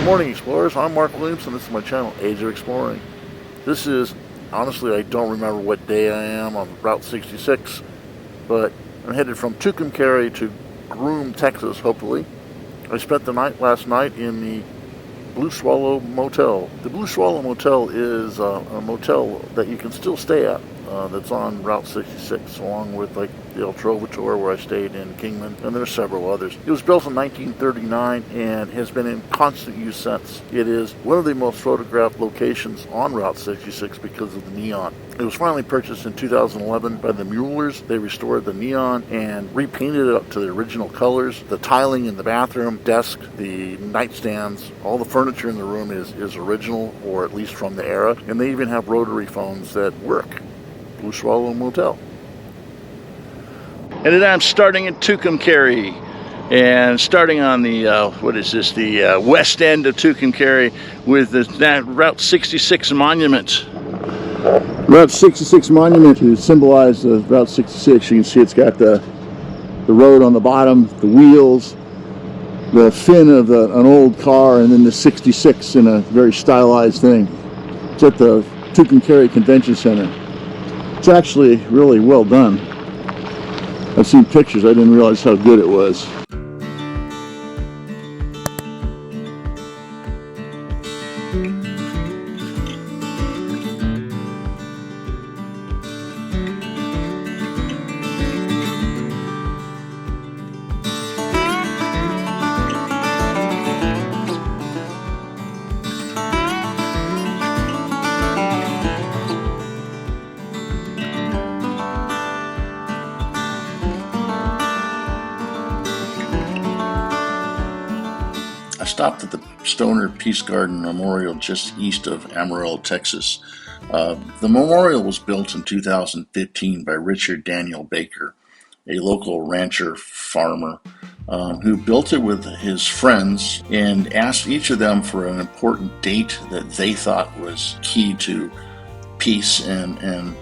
morning, explorers. I'm Mark Williams, and this is my channel, Age of Exploring. This is, honestly, I don't remember what day I am on Route 66, but I'm headed from Tucumcari to Groom, Texas, hopefully. I spent the night last night in the Blue Swallow Motel. The Blue Swallow Motel is a motel that you can still stay at. That's on Route 66, along with like the El Trovator where I stayed in Kingman, and there's several others. It was built in 1939 and has been in constant use since. It is one of the most photographed locations on Route 66 because of the neon. It was finally purchased in 2011 by the Muellers. They restored the neon and repainted it up to the original colors. The tiling in the bathroom, desk, the nightstands, all the furniture in the room is original, or at least from the era, and they even have rotary phones that work. Blue Swallow Motel. And I'm starting at Tucumcari, and starting on the the west end of Tucumcari with that Route 66 monument. Route 66 monument to symbolize the Route 66. You can see it's got the road on the bottom, the wheels, the fin of an old car, and then the 66 in a very stylized thing. It's at the Tucumcari Convention Center. It's actually really well done. I've seen pictures, I didn't realize how good it was. I stopped at the Stoner Peace Garden Memorial just east of Amarillo, Texas. The memorial was built in 2015 by Richard Daniel Baker, a local rancher farmer who built it with his friends and asked each of them for an important date that they thought was key to peace and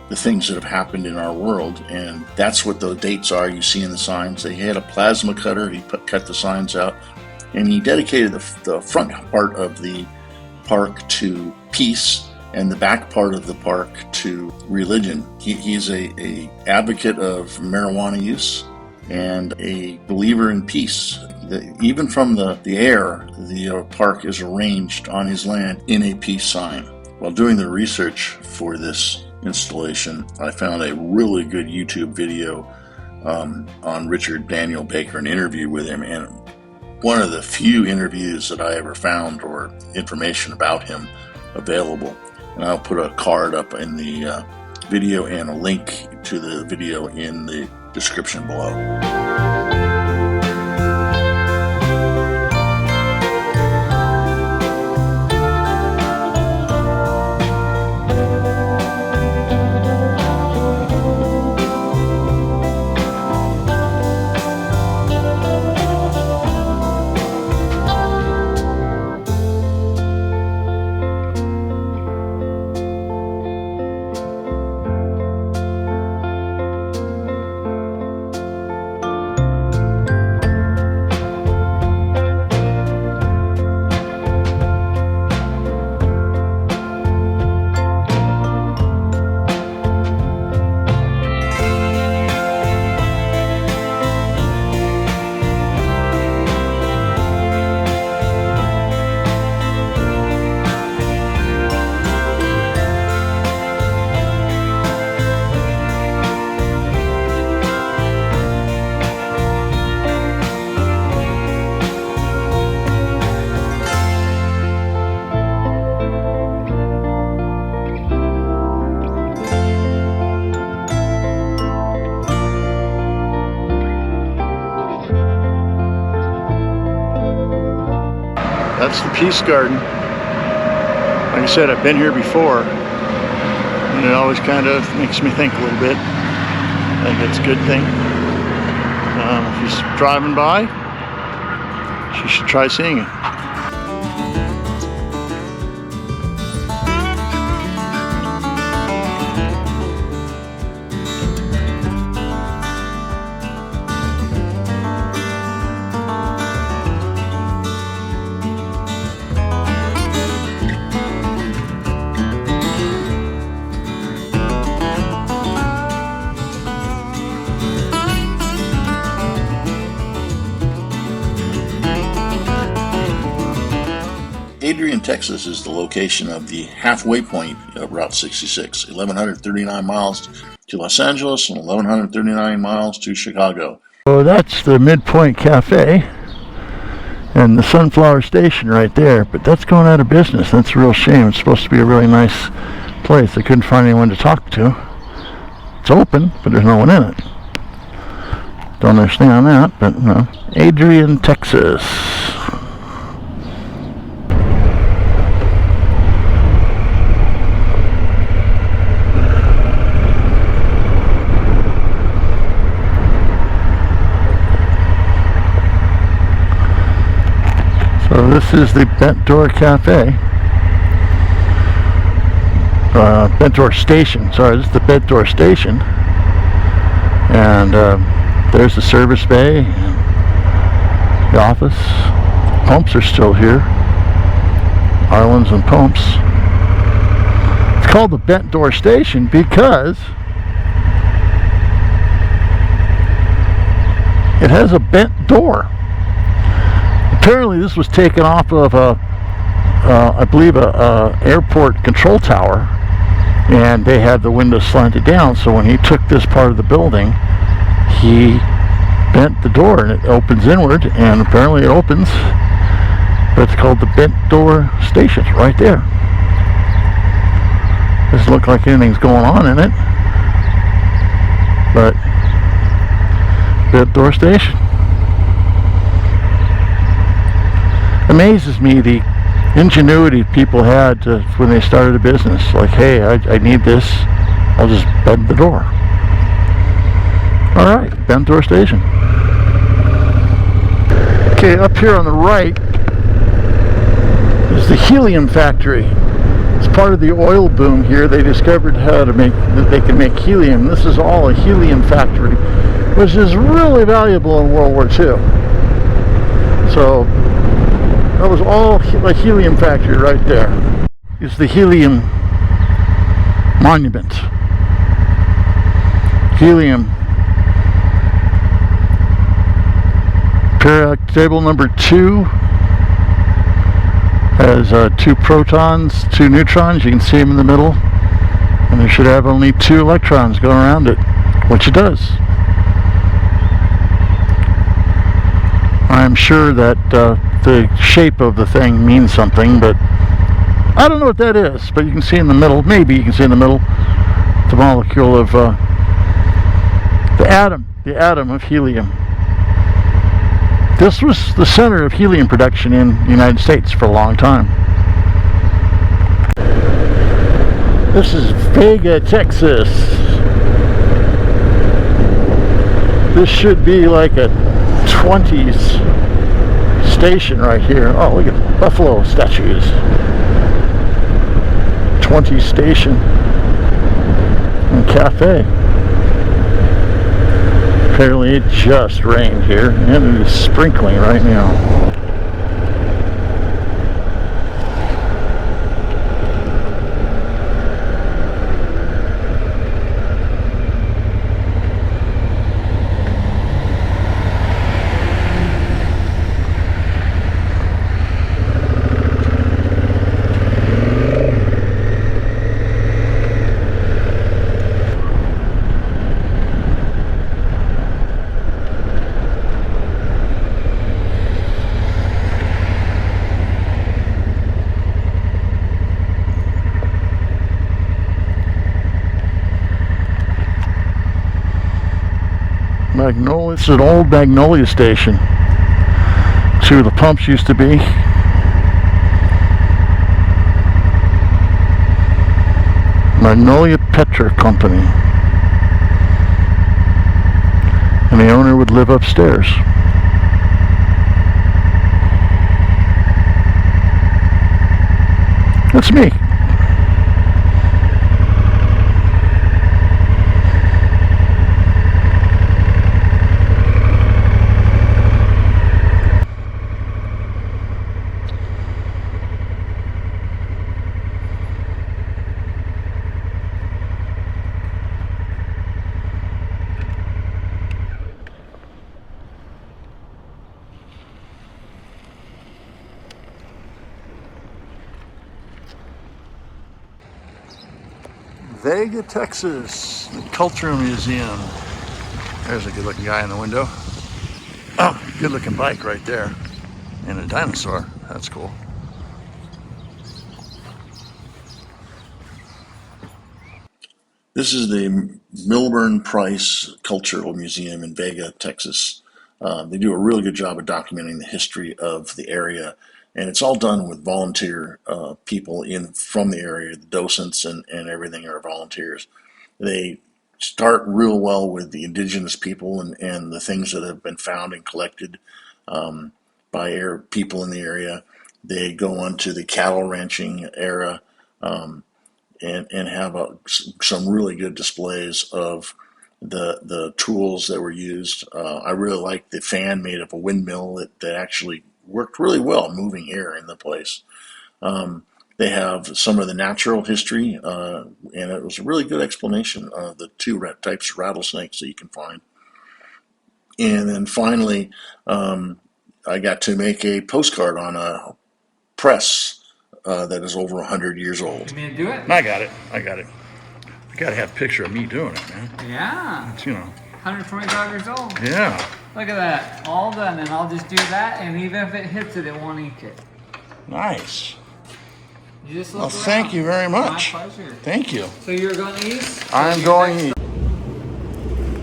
the things that have happened in our world. And that's what the dates are you see in the signs. They had a plasma cutter. He cut the signs out. And he dedicated the front part of the park to peace and the back part of the park to religion. He's a advocate of marijuana use and a believer in peace. Even from the air, the park is arranged on his land in a peace sign. While doing the research for this installation, I found a really good YouTube video on Richard Daniel Baker, an interview with him, and one of the few interviews that I ever found or information about him available. And I'll put a card up in the video and a link to the video in the description below. That's the Peace Garden. Like I said, I've been here before, and it always kind of makes me think a little bit. I think it's a good thing. If you're driving by, you should try seeing it. Adrian, Texas is the location of the halfway point of Route 66, 1,139 miles to Los Angeles and 1,139 miles to Chicago. So that's the Midpoint Cafe and the Sunflower Station right there, but that's going out of business. That's a real shame. It's supposed to be a really nice place. I couldn't find anyone to talk to. It's open, but there's no one in it. Don't understand that, but no. Adrian, Texas. So this is the Bent Door Cafe. Bent Door Station. Sorry, this is the Bent Door Station. And there's the service bay and the office. Pumps are still here. Islands and pumps. It's called the Bent Door Station because it has a bent door. Apparently this was taken off of I believe a airport control tower, and they had the windows slanted down, so when he took this part of the building, he bent the door and it opens inward, and apparently it opens, but it's called the Bent Door Station. It's right there. Doesn't look like anything's going on in it, but Bent Door Station. Amazes me the ingenuity people had when they started a business. Like, hey, I need this, I'll just bend the door. Alright, Bent Door Station. Okay, up here on the right is the Helium factory. It's part of the oil boom here. They discovered how to make, that they can make helium. This is all a helium factory, which is really valuable in World War II. So that was all a helium factory right there. It's the Helium Monument. Helium. Periodic table number 2 has 2 protons, 2 neutrons. You can see them in the middle. And it should have only 2 electrons going around it, which it does. I'm sure that the shape of the thing means something, but I don't know what that is. But you can see in the middle, maybe you can see in the middle, the molecule of the atom of helium. This was the center of helium production in the United States for a long time. This is Vega, Texas. This should be like a 20s station right here. Oh, look at the buffalo statues. 20s station and cafe. Apparently it just rained here and it is sprinkling right now. Magnolia, it's an old Magnolia Station. It's where the pumps used to be. Magnolia Petra Company. And the owner would live upstairs. That's me. Vega, Texas, the Culture Museum. There's a good looking guy in the window. Oh, good looking bike right there. And a dinosaur, that's cool. This is the Milburn-Price Culture Museum in Vega, Texas. They do a really good job of documenting the history of the area, and it's all done with volunteer people from the area. The docents and everything are volunteers. They start real well with the indigenous people and the things that have been found and collected by people in the area. They go on to the cattle ranching era. And have some really good displays of the tools that were used. I really like the fan made of a windmill that actually worked really well, moving air in the place. They have some of the natural history, and it was a really good explanation of the two types of rattlesnakes that you can find. And then finally, I got to make a postcard on a press that is over 100 years old. You mean to do it? I got it. You gotta have a picture of me doing it, man. Yeah. It's, 125 years old. Yeah. Look at that. All done. And I'll just do that, and even if it hits it, it won't ink it. Nice. You just look Well, around. thank you very much. My pleasure. Thank you. So you're going east? I'm going east.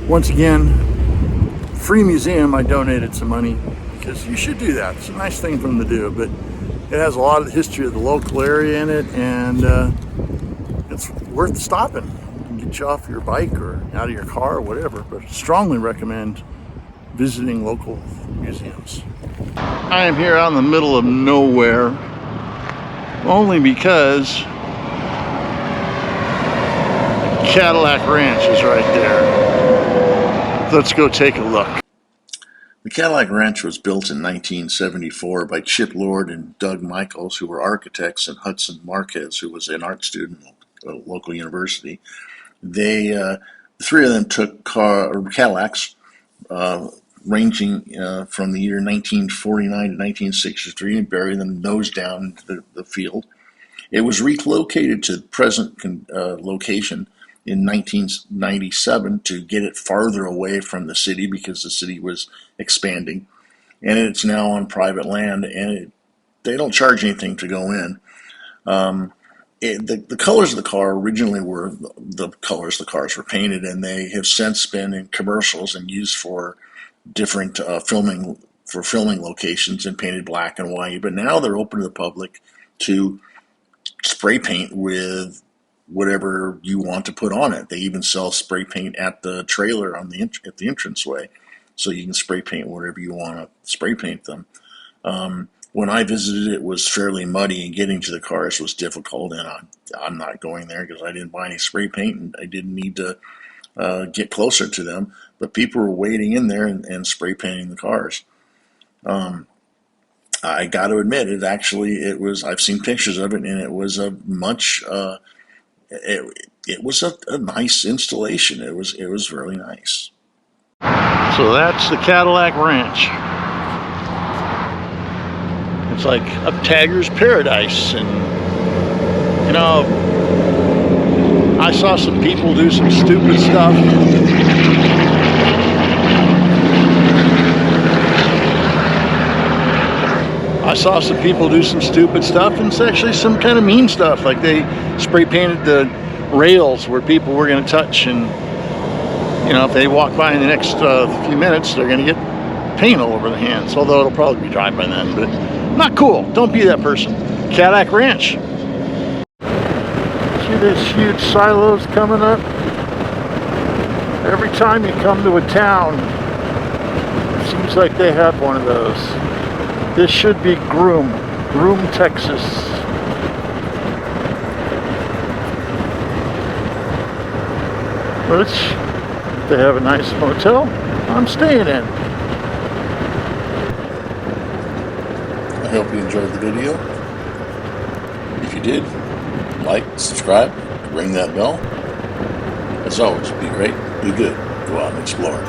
Once again, free museum. I donated some money because you should do that. It's a nice thing for them to do, but it has a lot of the history of the local area in it, and it's worth stopping. It can get you off your bike or out of your car or whatever, but strongly recommend visiting local museums. I am here out in the middle of nowhere, only because Cadillac Ranch is right there. Let's go take a look. The Cadillac Ranch was built in 1974 by Chip Lord and Doug Michaels, who were architects, and Hudson Marquez, who was an art student at a local university. The three of them took Cadillacs ranging from the year 1949 to 1963 and buried them nose down into the field. It was relocated to the present location in 1997 to get it farther away from the city because the city was expanding, and it's now on private land, and they don't charge anything to go in. The colors of the car originally were the colors the cars were painted, and they have since been in commercials and used for different filming locations and painted black and white. But now they're open to the public to spray paint with whatever you want to put on it. They even sell spray paint at the trailer at the entranceway, so you can spray paint whatever you want to spray paint them. When I visited, it was fairly muddy, and getting to the cars was difficult, and I'm not going there because I didn't buy any spray paint, and I didn't need to get closer to them. But people were waiting in there and spray painting the cars. I got to admit, it was. I've seen pictures of it, and it was a much. It was a nice installation. It was really nice. So that's the Cadillac Ranch. It's like a Tagger's paradise, and I saw some people do some stupid stuff. And it's actually some kind of mean stuff. Like they spray painted the rails where people were going to touch, and if they walk by in the next few minutes, they're going to get paint all over their hands. Although it'll probably be dry by then, but not cool. Don't be that person. Cadillac Ranch. See these huge silos coming up? Every time you come to a town, it seems like they have one of those. This should be Groom, Texas. Which they have a nice motel I'm staying in. I hope you enjoyed the video. If you did, like, subscribe, ring that bell. As always, be great, do good, go out and explore.